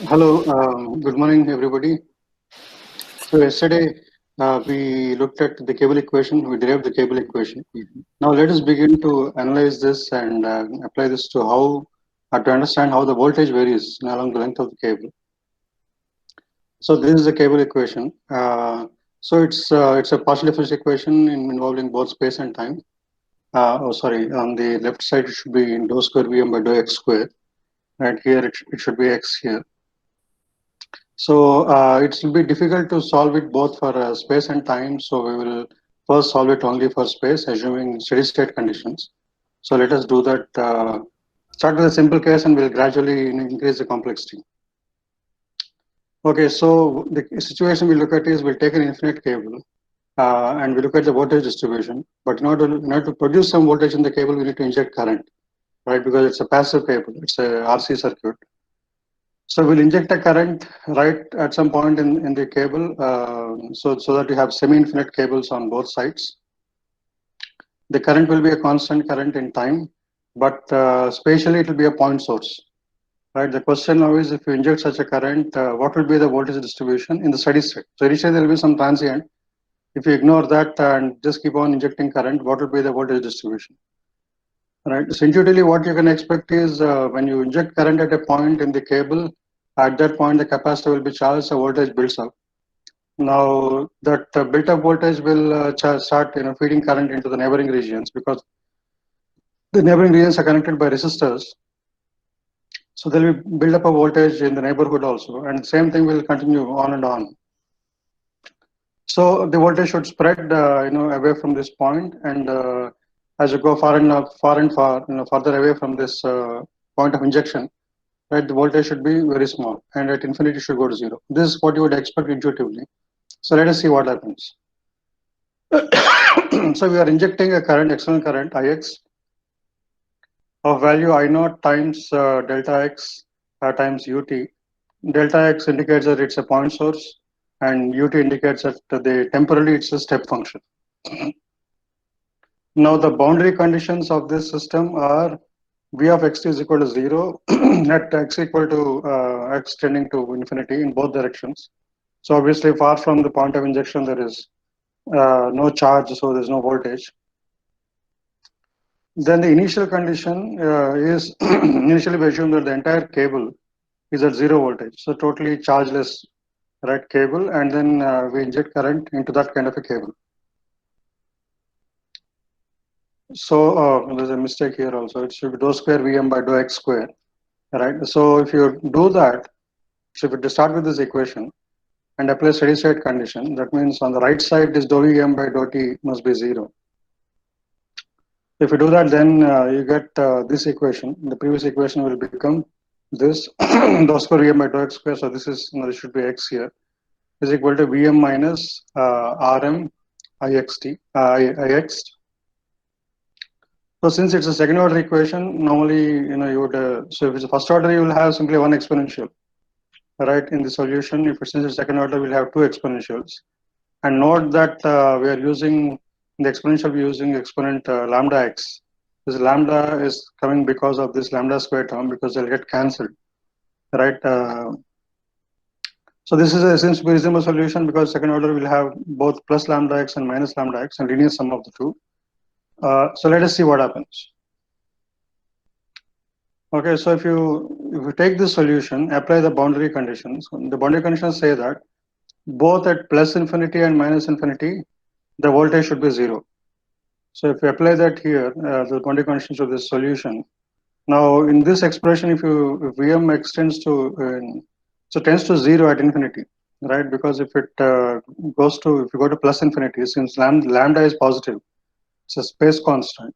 Hello, good morning, everybody. So yesterday we looked at the cable equation, we derived the cable equation. Mhm. Now let us begin to analyze this and apply this to how, to understand how the voltage varies along the length of the cable. So this is the cable equation. So it's a partial differential equation involving both space and time. Sorry, on the left side it should be dou square Vm by dou x square. Right here it should be x here. So it will be difficult to solve it both for space and time. So we will first solve it only for space, assuming steady state conditions. So let us do that. Start with a simple case and we'll gradually increase the complexity. Okay, so the situation we look at is we'll take an infinite cable and we look at the voltage distribution. But in order to produce some voltage in the cable, we need to inject current, right? Because it's a passive cable, it's a RC circuit. So we'll inject a current right at some point in the cable, so that you have semi-infinite cables on both sides. The current will be a constant current in time, but spatially it will be a point source. Right. The question now is if you inject such a current, what will be the voltage distribution in the steady state? So initially there will be some transient. If you ignore that and just keep on injecting current, what will be the voltage distribution? Right. So intuitively, what you can expect is when you inject current at a point in the cable, at that point the capacitor will be charged, the voltage builds up. Now that built-up voltage will start, feeding current into the neighboring regions because the neighboring regions are connected by resistors. So there will build up a voltage in the neighborhood also, and same thing will continue on and on. So the voltage should spread, away from this point, and as you go far and far, further away from this point of injection, right, the voltage should be very small, and at infinity should go to zero. This is what you would expect intuitively. So let us see what happens. So we are injecting a current, external current Ix of value I naught times delta x times ut. Delta x indicates that it's a point source, and ut indicates that the temporally it's a step function. Now the boundary conditions of this system are v of x is equal to 0 at x equal to x tending to infinity in both directions. So obviously far from the point of injection there is no charge, so there's no voltage. Then the initial condition is initially we assume that the entire cable is at zero voltage, so totally chargeless, right, cable, and then we inject current into that kind of a cable. So there's a mistake here also. It should be dou square Vm by dou x square, right? So if you do that, so if you start with this equation and apply steady state condition, that means on the right side this dou Vm by dou t must be zero. If you do that, then you get this equation. The previous equation will become this dou square Vm by dou x square. So this is, this should be x here, is equal to Vm minus Rm Ixt, Ix. So since it's a second order equation, normally, you would, so if it's a first order, you will have simply one exponential, right, in the solution. If it's in the second order, we'll have two exponentials. And note that we are using, in the exponential, we're using exponent lambda x. This lambda is coming because of this lambda square term, because they'll get cancelled, right? So this is a seems to be reasonable solution because second order will have both plus lambda x and minus lambda x and linear sum of the two. So let us see what happens. Okay, so if you take this solution, apply the boundary conditions. The boundary conditions say that both at plus infinity and minus infinity, the voltage should be zero. So if you apply that here, the boundary conditions of this solution. Now in this expression, if Vm extends to so tends to zero at infinity, right? Because if it if you go to plus infinity, since lambda is positive, it's a space constant.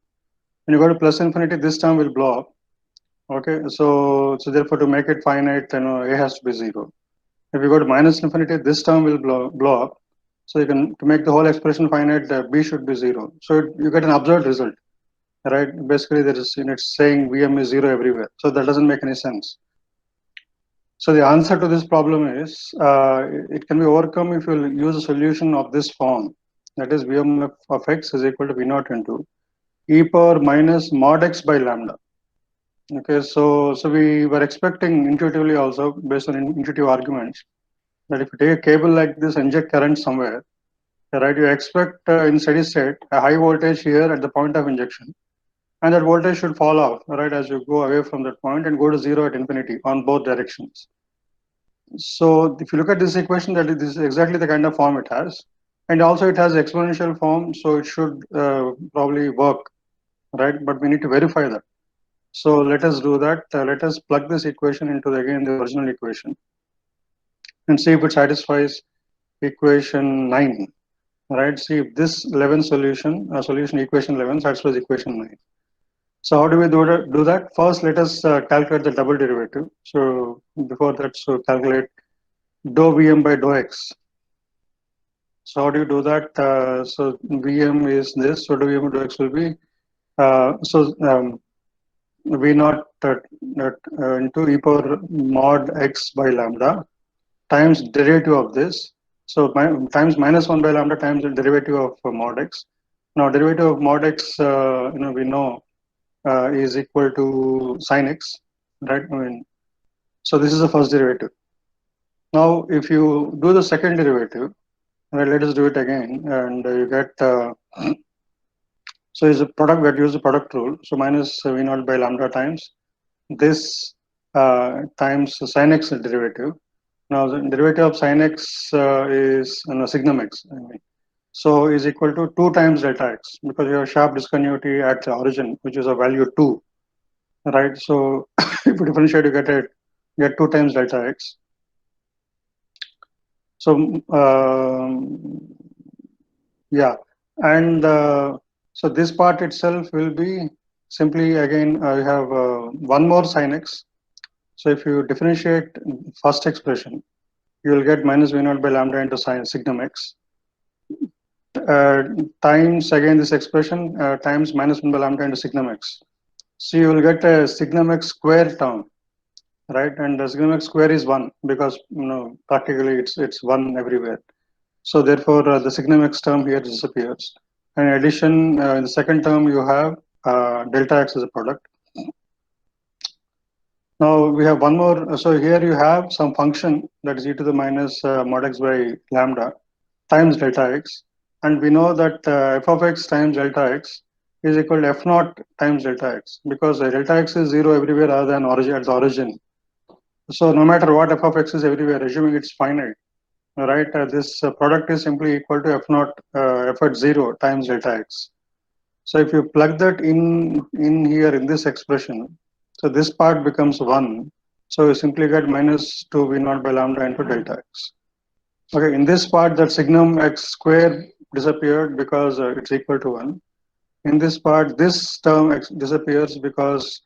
When you go to plus infinity, this term will blow up. Okay, so therefore to make it finite, a has to be zero. If you go to minus infinity, this term will blow up. So you can, to make the whole expression finite, b should be zero. So you get an observed result, right? Basically, there is, it's saying Vm is zero everywhere. So that doesn't make any sense. So the answer to this problem is it can be overcome if you use a solution of this form. That is Vm of x is equal to V naught into e power minus mod x by lambda. Okay, so we were expecting intuitively also based on intuitive arguments that if you take a cable like this, inject current somewhere, right? You expect in steady state a high voltage here at the point of injection, and that voltage should fall off, right, as you go away from that point and go to zero at infinity on both directions. So if you look at this equation, that this is exactly the kind of form it has, and also it has exponential form, so it should probably work, right? But we need to verify that. So let us do that. Let us plug this equation into again the original equation and see if it satisfies equation 9, right? See if this 11 solution, solution equation 11 satisfies equation 9. So how do we do that? First, let us calculate the double derivative. So before that, so calculate dou Vm by dou x. So how do you do that? So Vm is this. So dou Vm by dou x will be V naught into e power mod x by lambda times derivative of this. So times minus 1 by lambda times the derivative of mod x. Now derivative of mod x, we know is equal to sine x, right? I mean, so this is the first derivative. Now, if you do the second derivative, right, let us do it again, and you get so is a product that use the product rule. So minus v naught by lambda times this times sin x derivative. Now the derivative of sin x is signum x. I mean, so is equal to 2 times delta x because you have sharp discontinuity at the origin, which is a value 2, right? So if you differentiate, you get 2 times delta x. So yeah, and so this part itself will be simply again you have one more sin x. So if you differentiate first expression, you will get minus v naught by lambda into sin signum x uh, times again this expression times minus 1 by lambda into signum x. So you will get a signum x square term, right? And the signum x square is 1 because practically it's 1 everywhere. So therefore the signum x term here disappears. And in addition, in the second term you have delta x as a product. Now we have one more. So here you have some function that is e to the minus mod x by lambda times delta x. And we know that f of x times delta x is equal to f naught times delta x because delta x is 0 everywhere other than origin at the origin. So no matter what f of x is everywhere, assuming it's finite, right? This product is simply equal to f naught f at 0 times delta x. So if you plug that in here in this expression, so this part becomes 1. So you simply get minus 2 v naught by lambda into delta x. Okay, in this part that signum x square disappeared because it's equal to 1. In this part, this term x disappears because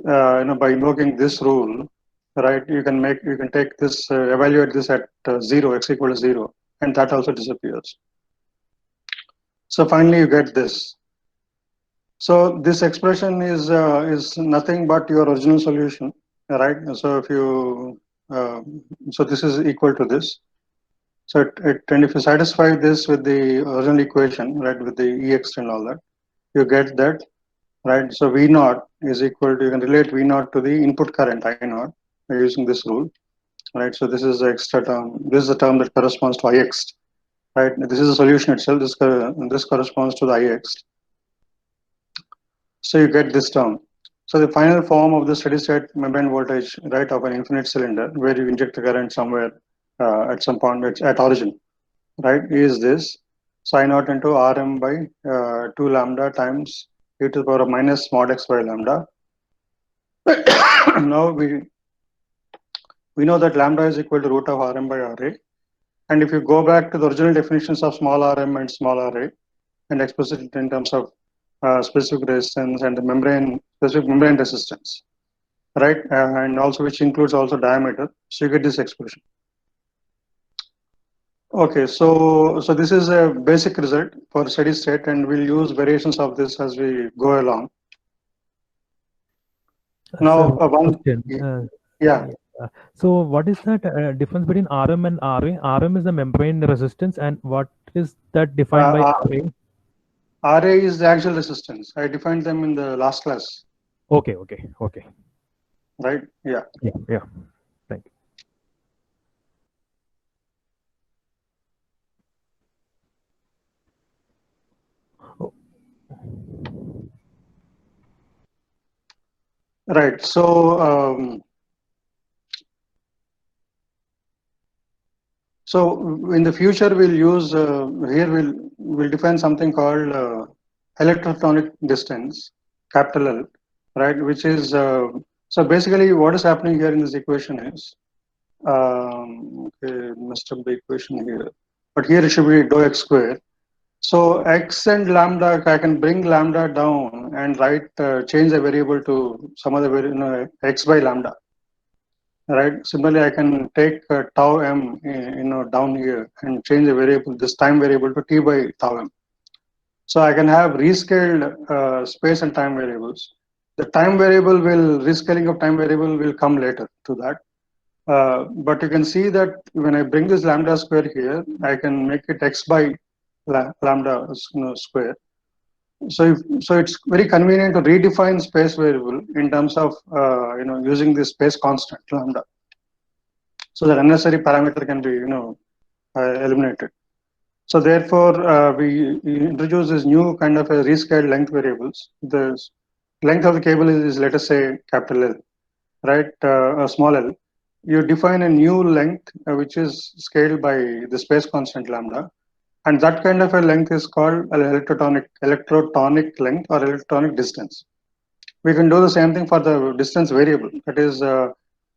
by invoking this rule, right? You can take this evaluate this at 0 x equal to 0, and that also disappears. So finally, you get this. So this expression is nothing but your original solution, right? So if you so this is equal to this. So and if you satisfy this with the original equation, right, with the ex and all that, you get that, right? So V naught is equal to, you can relate V naught to the input current I naught by using this rule, right? So this is the extra term. This is the term that corresponds to Ix, right? This is the solution itself. This corresponds to the Ix. So you get this term. So the final form of the steady state membrane voltage, right, of an infinite cylinder where you inject the current somewhere at some point at origin, right, is this psi naught into Rm by 2 lambda times e to the power of minus mod x by lambda. Now we know that lambda is equal to root of Rm by Ra. And if you go back to the original definitions of small rm and small ra and express it in terms of specific resistance and the specific membrane resistance, right? And also which includes also diameter. So you get this expression. Okay, so this is a basic result for steady state, and we'll use variations of this as we go along. Now, one question. yeah. So what is that difference between Rm and Ra? Rm is the membrane resistance, and what is that defined by Ra? Ra is the actual resistance. I defined them in the last class. Okay, okay, okay. right? Yeah. Yeah, yeah. Thank you. Oh, Right. So in the future, we'll use here we'll define something called electrotonic distance, capital L, right? Which is so basically what is happening here in this equation is okay, messed up the equation here, but here it should be dou x square. So x and lambda, I can bring lambda down and write change the variable to some other variable, x by lambda, right? Similarly, I can take tau m, down here and change the variable, this time variable to t by tau m. So I can have rescaled space and time variables. The time variable rescaling of time variable will come later to that. But you can see that when I bring this lambda square here, I can make it x by lambda square. So it's very convenient to redefine space variable in terms of using this space constant lambda, so that unnecessary parameter can be eliminated. So therefore, we introduce this new kind of a rescaled length variables. The length of the cable is let us say capital L, right? A small l. You define a new length which is scaled by the space constant lambda, and that kind of a length is called an electrotonic length or electronic distance. We can do the same thing for the distance variable. That is,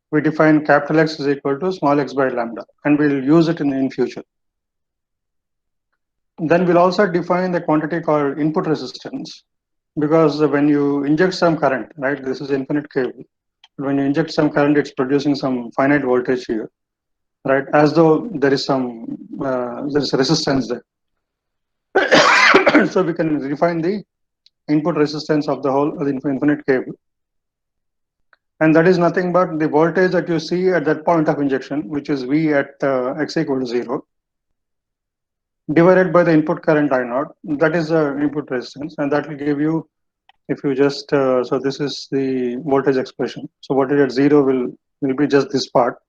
we define capital X is equal to small x by lambda, and we'll use it in future. Then we'll also define the quantity called input resistance, because when you inject some current, right, this is infinite cable. When you inject some current, it's producing some finite voltage here, right, as though there is a resistance there. So we can define the input resistance of the whole infinite cable, and that is nothing but the voltage that you see at that point of injection, which is V at x equal to 0, divided by the input current I naught. That is the input resistance, and that will give you, if you just so this is the voltage expression. So voltage at 0 will be just this part,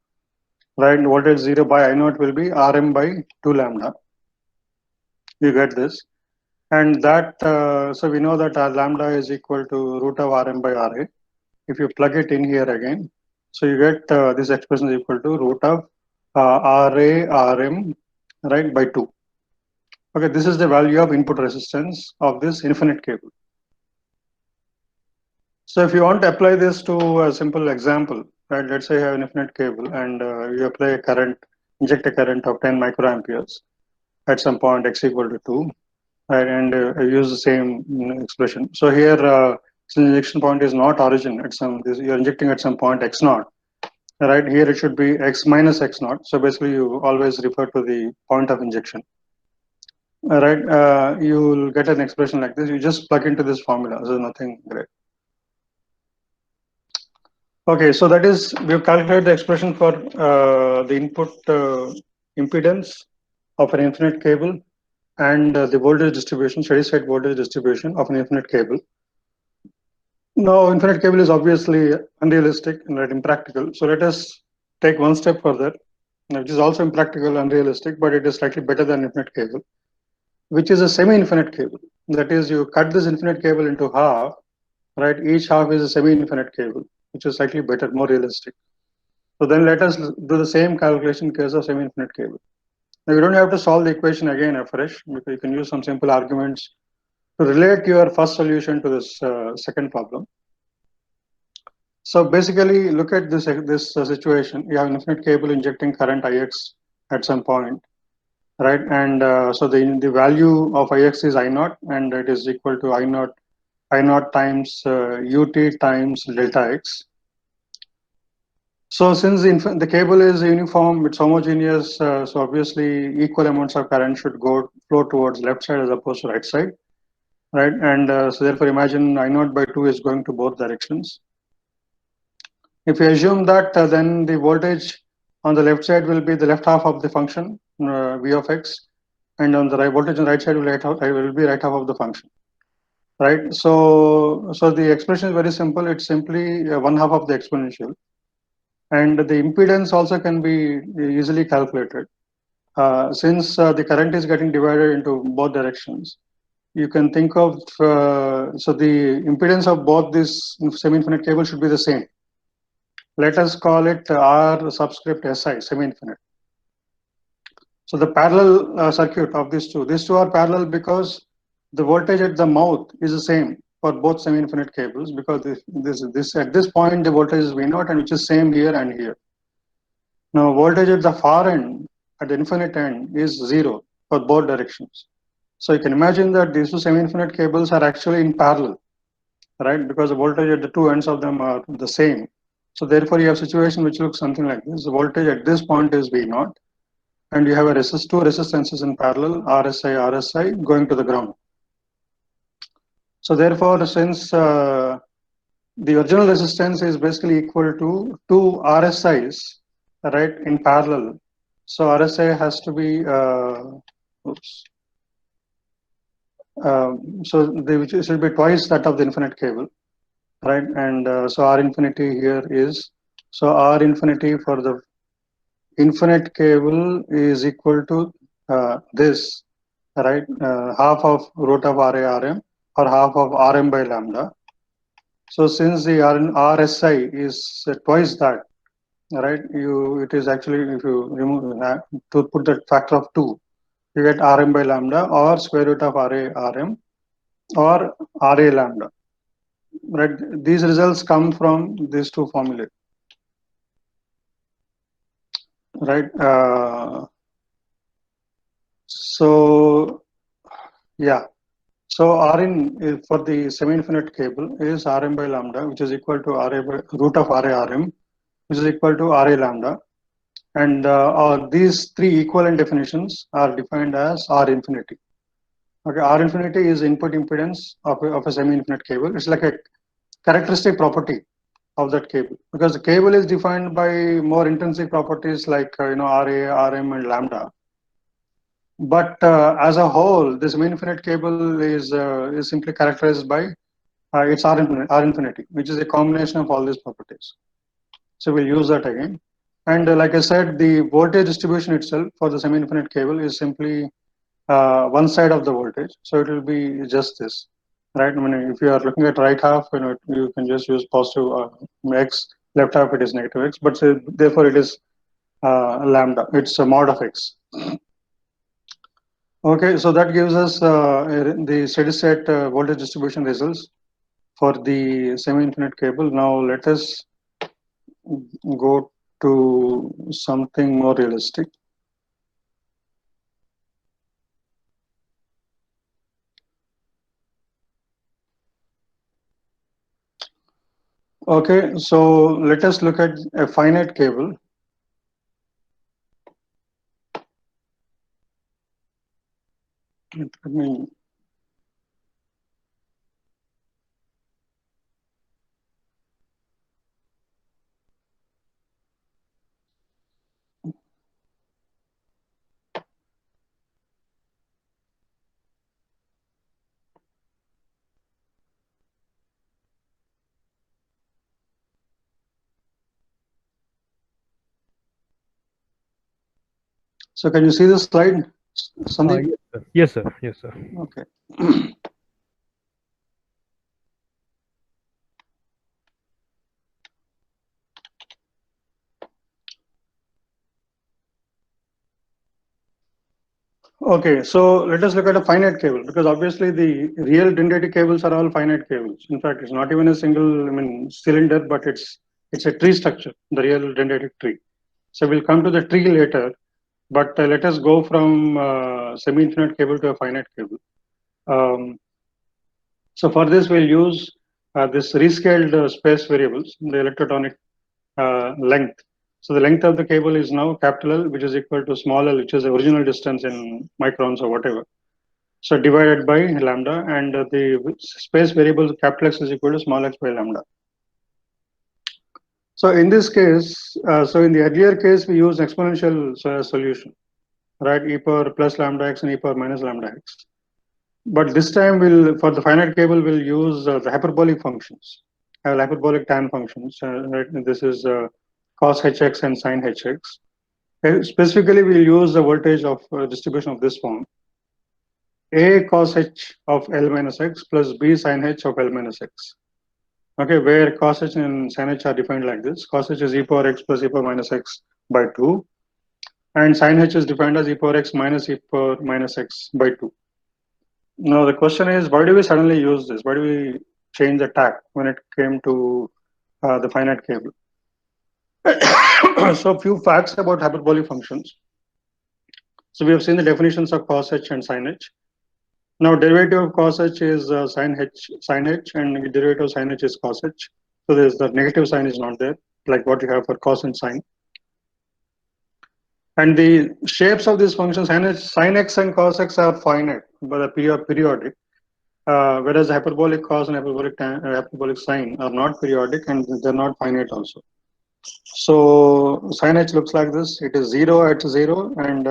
right? Voltage 0 by I naught will be Rm by 2 lambda. You get this, and that so we know that lambda is equal to root of Rm by Ra. If you plug it in here again, so you get this expression is equal to root of Ra Rm, right, by 2. Okay, this is the value of input resistance of this infinite cable. So if you want to apply this to a simple example, right? Let's say you have an infinite cable and you apply a current, inject a current of 10 microamperes at some point x equal to 2, right? And use the same expression. So here, since the injection point is not origin at you're injecting at some point x naught, right? Here it should be x minus x naught. So basically, you always refer to the point of injection. Right, you will get an expression like this. You just plug into this formula. So nothing great. Okay, so that is, we've calculated the expression for the input impedance of an infinite cable and the voltage distribution, steady state voltage distribution of an infinite cable. Now, infinite cable is obviously unrealistic and impractical. So let us take one step further, which is also impractical, unrealistic, but it is slightly better than infinite cable, which is a semi-infinite cable. That is, you cut this infinite cable into half, right? Each half is a semi-infinite cable, which is slightly better, more realistic. So then let us do the same calculation in case of semi-infinite cable. Now you don't have to solve the equation again afresh, because you can use some simple arguments to relate your first solution to this second problem. So basically, look at this situation. You have an infinite cable injecting current Ix at some point, right? And so the value of Ix is I naught, and it is equal to I naught times ut times delta x. So since the cable is uniform, it's homogeneous, so obviously equal amounts of current should flow towards left side as opposed to right side, right? And so therefore imagine I naught by 2 is going to both directions. If you assume that, then the voltage on the left side will be the left half of the function, v of x, and on the voltage on the right side will be right half of the function. right? So the expression is very simple. It's simply one half of the exponential, and the impedance also can be easily calculated. Since the current is getting divided into both directions, you can think of so the impedance of both these semi-infinite cables should be the same. Let us call it R subscript SI, semi-infinite. So the parallel circuit of these two are parallel because the voltage at the mouth is the same for both semi-infinite cables, because this at this point the voltage is V0, and which is same here and here. Now voltage at the far end, at the infinite end, is zero for both directions. So you can imagine that these two semi-infinite cables are actually in parallel, right? Because the voltage at the two ends of them are the same. So therefore you have a situation which looks something like this. The voltage at this point is V0, and you have two resistances in parallel, RSI going to the ground. So therefore, since the original resistance is basically equal to two RSIs, right, in parallel. So RSI has to be, oops. Which should be twice that of the infinite cable, right? And so R infinity here is, so R infinity for the infinite cable is equal to this, right? Half of root of RA/Rm, or half of Rm by lambda. So since the RSI is twice that, right? It is actually, if you remove to put that factor of 2, you get Rm by lambda, or square root of RA/Rm, or RA lambda, right? These results come from these two formulae, right? So yeah, so Rin for the semi-infinite cable is Rm by lambda, which is equal to Ra by root of RA/Rm, which is equal to Ra lambda. And these three equivalent definitions are defined as R infinity. Okay, R infinity is input impedance of a semi-infinite cable. It's like a characteristic property of that cable, because the cable is defined by more intrinsic properties like Ra, Rm, and lambda. But as a whole, this semi-infinite cable is simply characterized by its R infinity, which is a combination of all these properties. So we'll use that again. And like I said, the voltage distribution itself for the semi-infinite cable is simply one side of the voltage. So it will be just this, right? I mean, if you are looking at right half, you can just use positive x, left half it is negative x, but therefore it is lambda, it's a mod of x. Okay, so that gives us the steady state voltage distribution results for the semi-infinite cable. Now let us go to something more realistic. Okay, so let us look at a finite cable. Let me So can you see the slide, Sandeep? Yes, sir. Yes, sir. Yes, sir. Okay. Okay, so let us look at a finite cable, because obviously the real dendritic cables are all finite cables. In fact, it's not even a single, cylinder, but it's a tree structure, the real dendritic tree. So we'll come to the tree later, but let us go from semi-infinite cable to a finite cable. So for this, we'll use this rescaled space variables, the electrotonic length. So the length of the cable is now capital L, which is equal to small l, which is the original distance in microns or whatever. So divided by lambda, and the space variable capital X is equal to small x by lambda. So in this case, so in the earlier case, we use exponential solution, right? E power plus lambda x and e power minus lambda x. But this time for the finite cable, we'll use the hyperbolic functions, hyperbolic tan functions. Right? This is cos hx and sin hx. Specifically, we'll use the voltage of distribution of this form: a cos h of L minus x plus b sin h of L minus x. Okay, where cos h and sin h are defined like this: cos h is e power x plus e power minus x by 2, and sin h is defined as e power x minus e power minus x by 2. Now the question is, why do we suddenly use this? Why do we change the tack when it came to the finite cable? So few facts about hyperbolic functions. So we have seen the definitions of cos h and sin h. Now derivative of cos h is sin h, and derivative of sin h is cos h. So there's the negative sign is not there, like what you have for cos and sin. And the shapes of these functions, sin x and cos x, are finite, but periodic. Whereas hyperbolic cos and hyperbolic sine are not periodic, and they're not finite also. So sin h looks like this. It is 0 at 0, and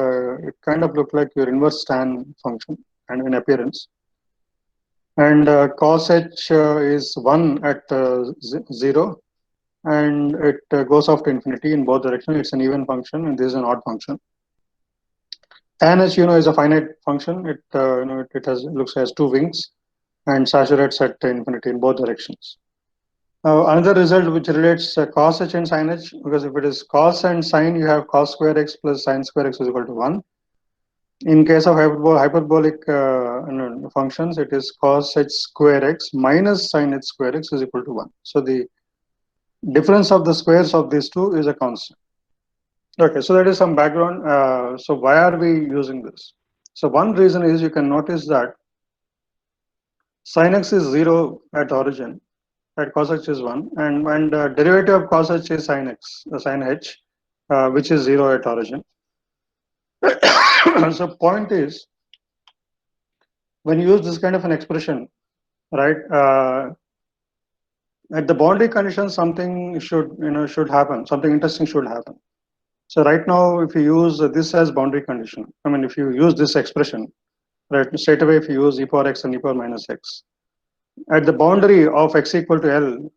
it kind of looks like your inverse tan function and in appearance. And cos h is 1 at 0, and it goes off to infinity in both directions. It's an even function, and this is an odd function. Tan h, is a finite function. It looks as 2 wings and saturates at infinity in both directions. Another result which relates cos h and sin h, because if it is cos and sin, you have cos square x plus sin square x is equal to 1. In case of hyperbolic functions, it is cos h square x minus sin h square x is equal to 1. So the difference of the squares of these two is a constant. Okay, so that is some background. So why are we using this? So one reason is you can notice that sin x is 0 at origin, at cos h is 1, and derivative of cos h is sin x, sin h, which is 0 at origin. So point is, when you use this kind of an expression, right, at the boundary condition, something should happen, something interesting should happen. So right now, if you use this as boundary condition, I mean, if you use this expression, right, straight away, if you use e power x and e power minus x, at the boundary of x equal to L,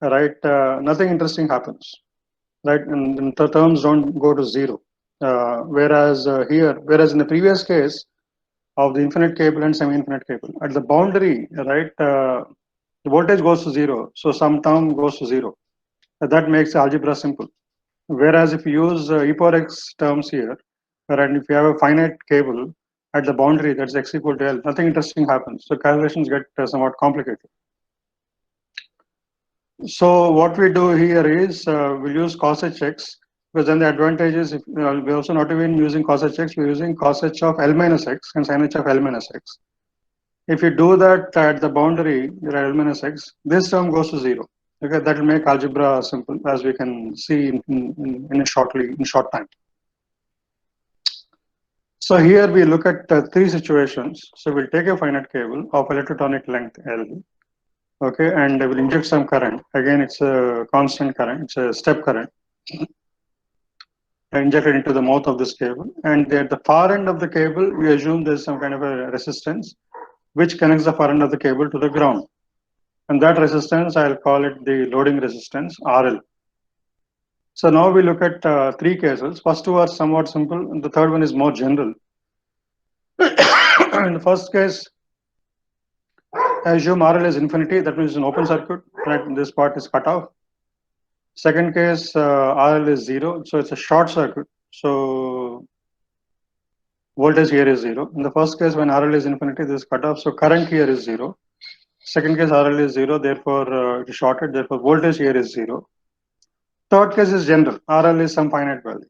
right, nothing interesting happens, right, and the terms don't go to 0. Whereas in the previous case of the infinite cable and semi-infinite cable, at the boundary, right, the voltage goes to 0, so some term goes to 0. That makes the algebra simple. Whereas if you use e power x terms here, right, if you have a finite cable at the boundary that's x equal to L, nothing interesting happens. So calculations get somewhat complicated. So what we do here is we'll use cos hx, because then the advantage is we're also not even using cos hx, we're using cos h of L minus x and sin h of L minus x. If you do that at the boundary, L minus x, this term goes to 0. Okay, that will make algebra simple, as we can see in short time. So here we look at 3 situations. So we'll take a finite cable of electrotonic length L. Okay, and we'll inject some current. Again, it's a constant current, it's a step current injected into the mouth of this cable. And at the far end of the cable, we assume there's some kind of a resistance which connects the far end of the cable to the ground. And that resistance, I'll call it the loading resistance, RL. So now we look at 3 cases. First 2 are somewhat simple, and the third one is more general. In the first case, I assume RL is infinity, that means it's an open circuit, right? This part is cut off. Second case, RL is 0, so it's a short circuit. So voltage here is 0. In the first case, when RL is infinity, this is cut off, so current here is 0. Second case, RL is 0, therefore it is shorted, therefore voltage here is 0. Third case is general, RL is some finite value.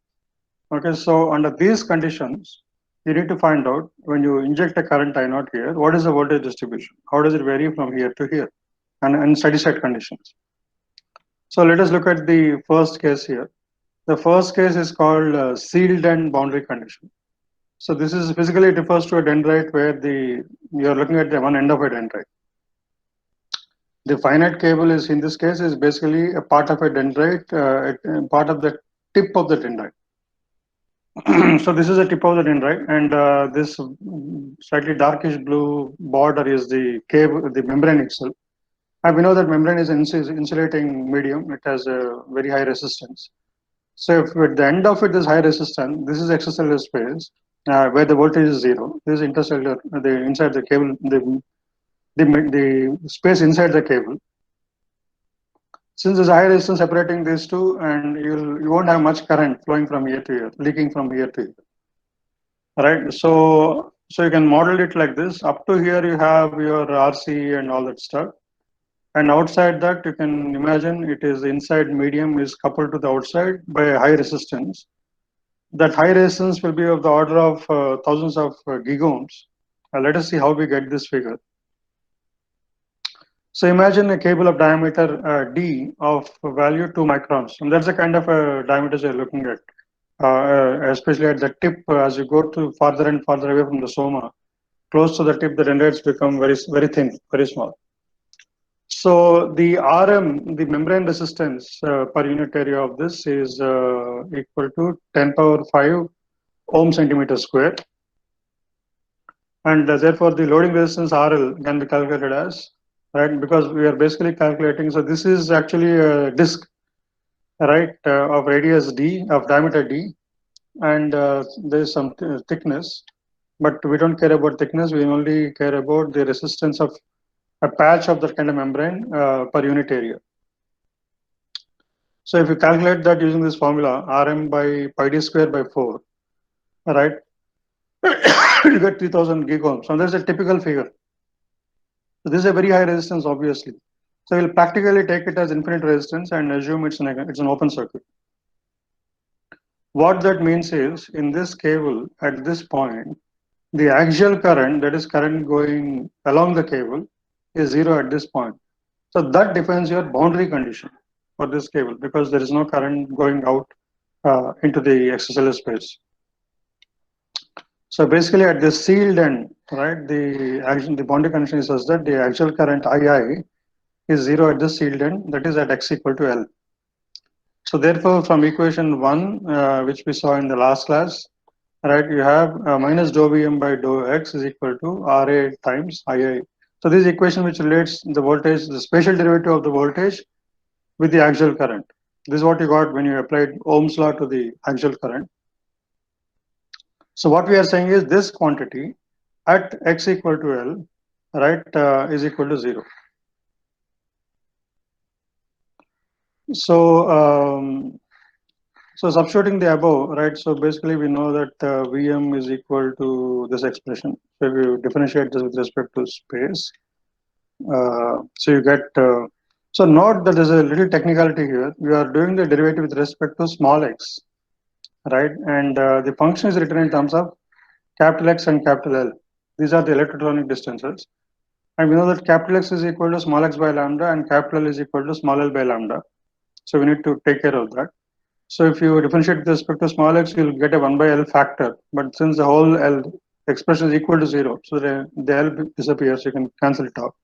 Okay, so under these conditions, you need to find out, when you inject a current I0 here, what is the voltage distribution? How does it vary from here to here, and in steady state conditions? So let us look at the first case here. The first case is called sealed end boundary condition. So this is physically, it refers to a dendrite where you are looking at the one end of a dendrite. The finite cable is, in this case, is basically a part of a dendrite, part of the tip of the dendrite. So this is a tip of the dendrite, and this slightly darkish blue border is the cable, the membrane itself. And we know that membrane is an insulating medium. It has a very high resistance. So if at the end of it is high resistance, this is extracellular space where the voltage is zero. This is intercellular, the inside the cable, the space inside the cable. Since there's a high resistance separating these two, and you won't have much current flowing from here to here, leaking from here to here, right? So you can model it like this. Up to here you have your RC and all that stuff, and outside that you can imagine it is inside medium is coupled to the outside by a high resistance. That high resistance will be of the order of thousands of gigohms. Let us see how we get this figure. So imagine a cable of diameter D of value 2 microns, and that's the kind of diameters you're looking at, especially at the tip. As you go to farther and farther away from the soma, close to the tip, the dendrites become very thin, very small. So the RM, the membrane resistance per unit area of this is equal to 10 power 5 ohm centimeter square. And therefore the loading resistance RL can be calculated as, right, because we are basically calculating, so this is actually a disk, right, of radius D, of diameter D, and there is some thickness, but we don't care about thickness, we only care about the resistance of a patch of that kind of membrane per unit area. So if you calculate that using this formula, Rm by pi d square by 4, right, you get 3000 gigohms. So that's a typical figure. So this is a very high resistance, obviously. So we'll practically take it as infinite resistance and assume it's an open circuit. What that means is, in this cable, at this point, the axial current, that is current going along the cable, is zero at this point. So that defines your boundary condition for this cable, because there is no current going out into the extracellular space. So basically at the sealed end, right, the boundary condition is such that the axial current II is zero at the sealed end, that is at x equal to L. So therefore, from equation 1, which we saw in the last class, right, you have minus dou Vm by dou x is equal to Ra times II. So this equation which relates the voltage, the spatial derivative of the voltage with the axial current. This is what you got when you applied Ohm's law to the axial current. So what we are saying is this quantity at x equal to L, right, is equal to 0. So substituting the above, right? So basically we know that Vm is equal to this expression. So if you differentiate this with respect to space, so you get, so note that there's a little technicality here. We are doing the derivative with respect to small x, right? And the function is written in terms of capital X and capital L. These are the electrotronic distances. And we know that capital X is equal to small x by lambda and capital L is equal to small l by lambda. So we need to take care of that. So if you differentiate with respect to small x, you'll get a 1 by L factor. But since the whole L expression is equal to 0, so the L disappears, you can cancel it off.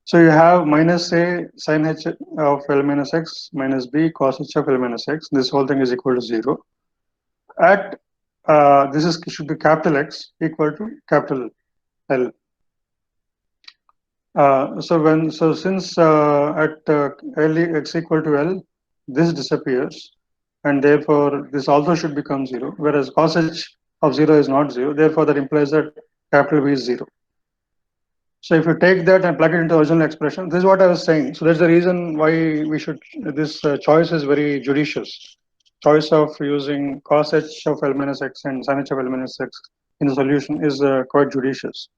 So you have minus a sin h of L minus x minus b cos h of L minus x. This whole thing is equal to 0. At this is should be capital X equal to capital L. So since at L x equal to L, this disappears, and therefore this also should become 0, whereas cos h of 0 is not 0. Therefore, that implies that capital V is 0. So if you take that and plug it into the original expression, this is what I was saying. So that's the reason why we should, this choice is very judicious. Choice of using cos h of L minus x and sin h of L minus x in the solution is quite judicious.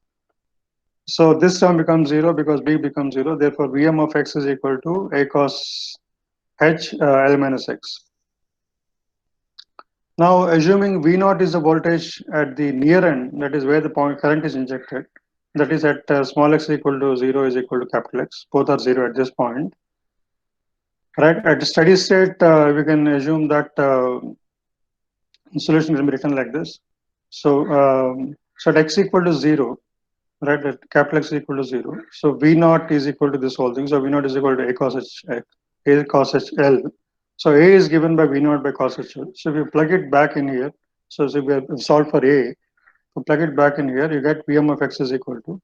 So this term becomes 0 because B becomes 0. Therefore, Vm of x is equal to a cos h L minus x. Now, assuming V naught is the voltage at the near end, that is where the current is injected, that is at small x equal to 0 is equal to capital X. Both are 0 at this point. Right? At steady state, we can assume that solution can be written like this. So at x equal to 0, right, at capital X is equal to 0. So V naught is equal to this whole thing. So V naught is equal to a cos h L. So A is given by V naught by cos H L. So if you plug it back in here, so if we solve for A, to plug it back in here, you get Vm of x is equal to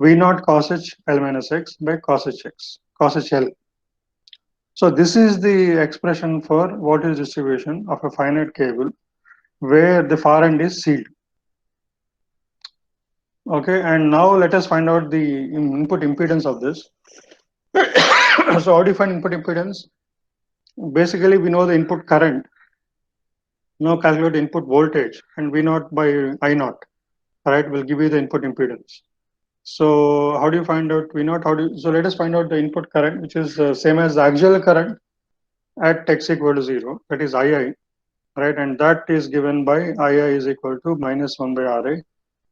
V naught cos H L minus x by cos H x, cos H L. So this is the expression for voltage distribution of a finite cable where the far end is sealed. Okay, and now let us find out the input impedance of this. So how do you find input impedance? Basically, we know the input current. Now calculate input voltage, and V naught by I naught, right, will give you the input impedance. So how do you find out V naught? So let us find out the input current, which is same as the axial current at x equal to 0, that is II, right? And that is given by II is equal to minus 1 by Ra,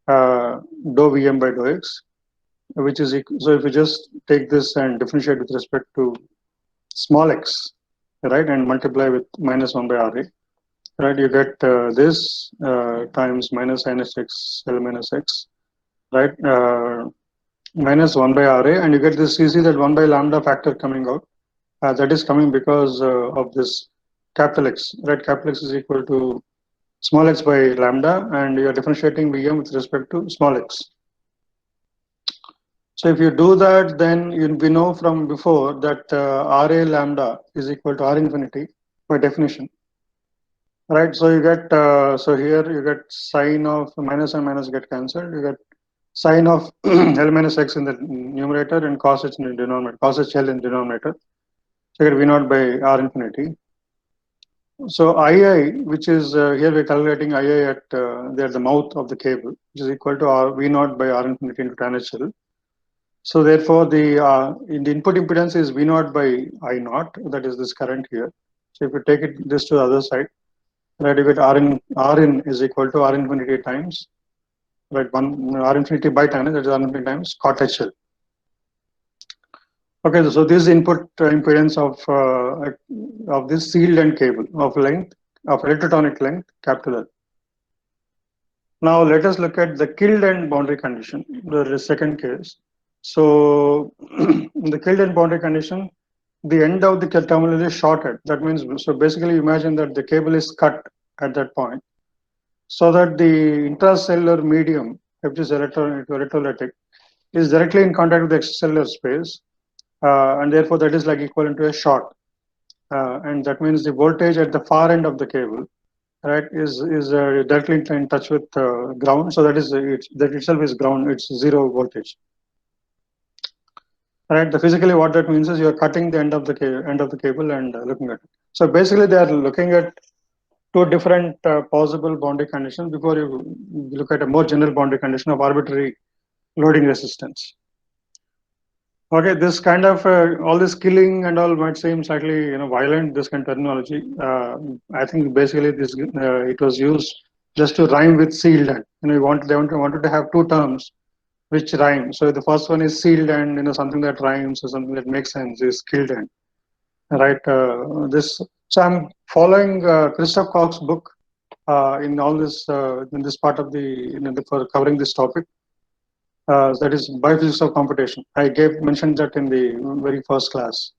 dou Vm by dou x, which is so if you just take this and differentiate with respect to small x, right, and multiply with minus 1 by Ra, right, you get this times minus sin x L minus x, right, minus 1 by Ra, and you get this, you see that 1 by lambda factor coming out. That is coming because of this capital X, right? Capital X is equal to small x by lambda, and you are differentiating Vm with respect to small x. So if you do that, then we know from before that Ra lambda is equal to R infinity by definition, right? So you get, so here you get sine of minus and minus get cancelled. You get sine of L minus x in the numerator and cos h in the denominator, cos h L in the denominator. So you get V naught by R infinity. So II, which is here we're calculating II at the mouth of the cable, which is equal to R V naught by R infinity into tan HL. So therefore, the input impedance is V naught by I naught, that is this current here. So if you take it this to the other side, right, you get R in is equal to R infinity times, right, one R infinity by tan, that is R infinity times cot HL. Okay, so this is input impedance of this sealed end cable of length, of electrotonic length, capital L. Now let us look at the killed end boundary condition, the second case. So in the killed end boundary condition, the end of the terminal is shorted. That means, so basically imagine that the cable is cut at that point, so that the intracellular medium, which is electrolytic, is directly in contact with the extracellular space, and therefore that is like equivalent to a short. And that means the voltage at the far end of the cable, right, is directly in touch with ground. So that is that itself is ground. It's zero voltage. Right. The physically what that means is you are cutting the end of the cable and looking at it. So basically they are looking at two different possible boundary conditions before you look at a more general boundary condition of arbitrary loading resistance. Okay, this kind of all this killing and all might seem slightly violent. This kind of terminology. I think basically this it was used just to rhyme with sealed end. They wanted to have two terms which rhyme. So the first one is sealed end. Something that rhymes or something that makes sense is killed end. Right. This. So I'm following Christoph Koch's book in all this in this part of for covering this topic. That is biophysics of computation. I mentioned that in the very first class.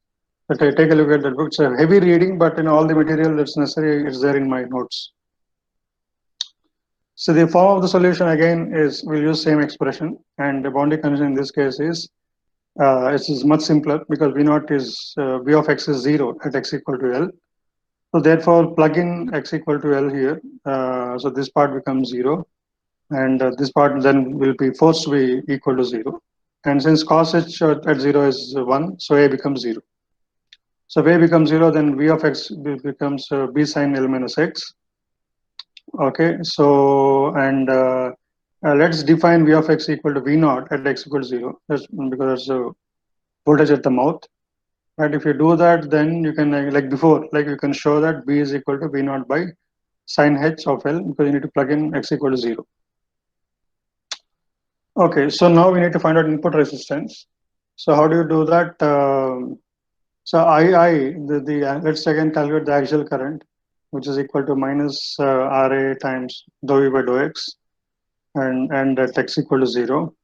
But I take a look at that book. It's a heavy reading, but all the material that's necessary is there in my notes. So the form of the solution again is we'll use same expression, and the boundary condition in this case is it is much simpler because V naught is V of x is 0 at x equal to L. So therefore, plug in x equal to L here. So this part becomes 0. And this part then will be forced to be equal to 0. And since cos h at 0 is 1, so A becomes 0. So if A becomes 0, then V of x becomes B sine L minus x. Okay, so and let's define V of x equal to V naught at x equal to 0. That's because that's voltage at the mouth. Right, if you do that, then you can like before, like you can show that B is equal to V naught by sine h of L because you need to plug in x equal to 0. Okay, so now we need to find out input resistance. So how do you do that? So let's again calculate the axial current, which is equal to minus Ra times dou V by dou x, and at x equal to 0.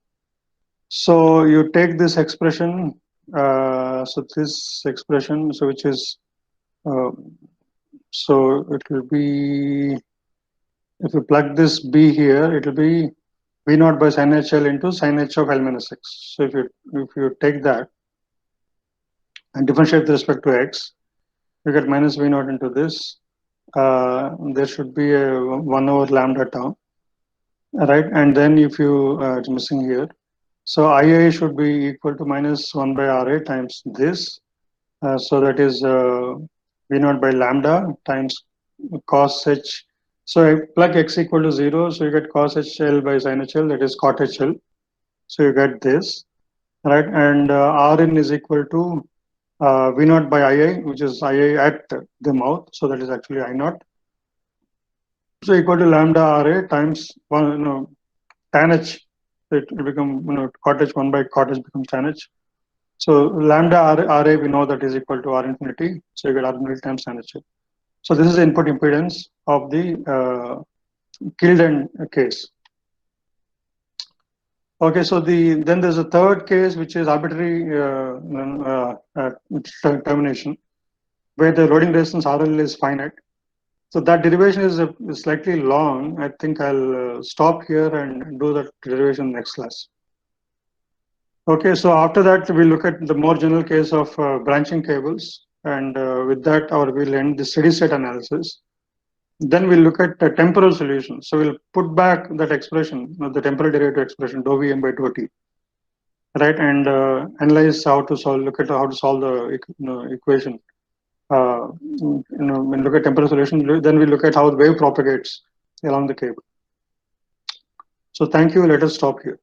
So you take this expression, so this expression, so which is So it will be, if you plug this B here, it will be V naught by sin HL into sin H of L minus X. So if you take that and differentiate with respect to X, you get minus V naught into this. There should be a 1 over lambda term, right? And then if you, it's missing here. So IA should be equal to minus 1 by RA times this. So that is V naught by lambda times cos H. So I plug X equal to 0, so you get cos HL by sin HL, that is cot HL. So you get this, right? And Rn is equal to V naught by II, which is II at the mouth. So that is actually I naught. So equal to lambda RA times 1, tan H. It will become, cot H 1 by cot H becomes tan H. So lambda RA, we know that is equal to R infinity. So you get R infinity times tan H. So this is the input impedance of the Kilden case. Okay, so then there's a third case, which is arbitrary termination, where the loading resistance RL is finite. So that derivation is slightly long. I think I'll stop here and do that derivation next class. Okay, so after that, we look at the more general case of branching cables. And with that, we'll end the steady state analysis. Then we'll look at temporal solutions. So we'll put back that expression, the temporal derivative expression, dou Vm by dou T, right? And analyze how to solve, look at how to solve the equation. When look at temporal solution, then we look at how the wave propagates along the cable. So thank you. Let us stop here.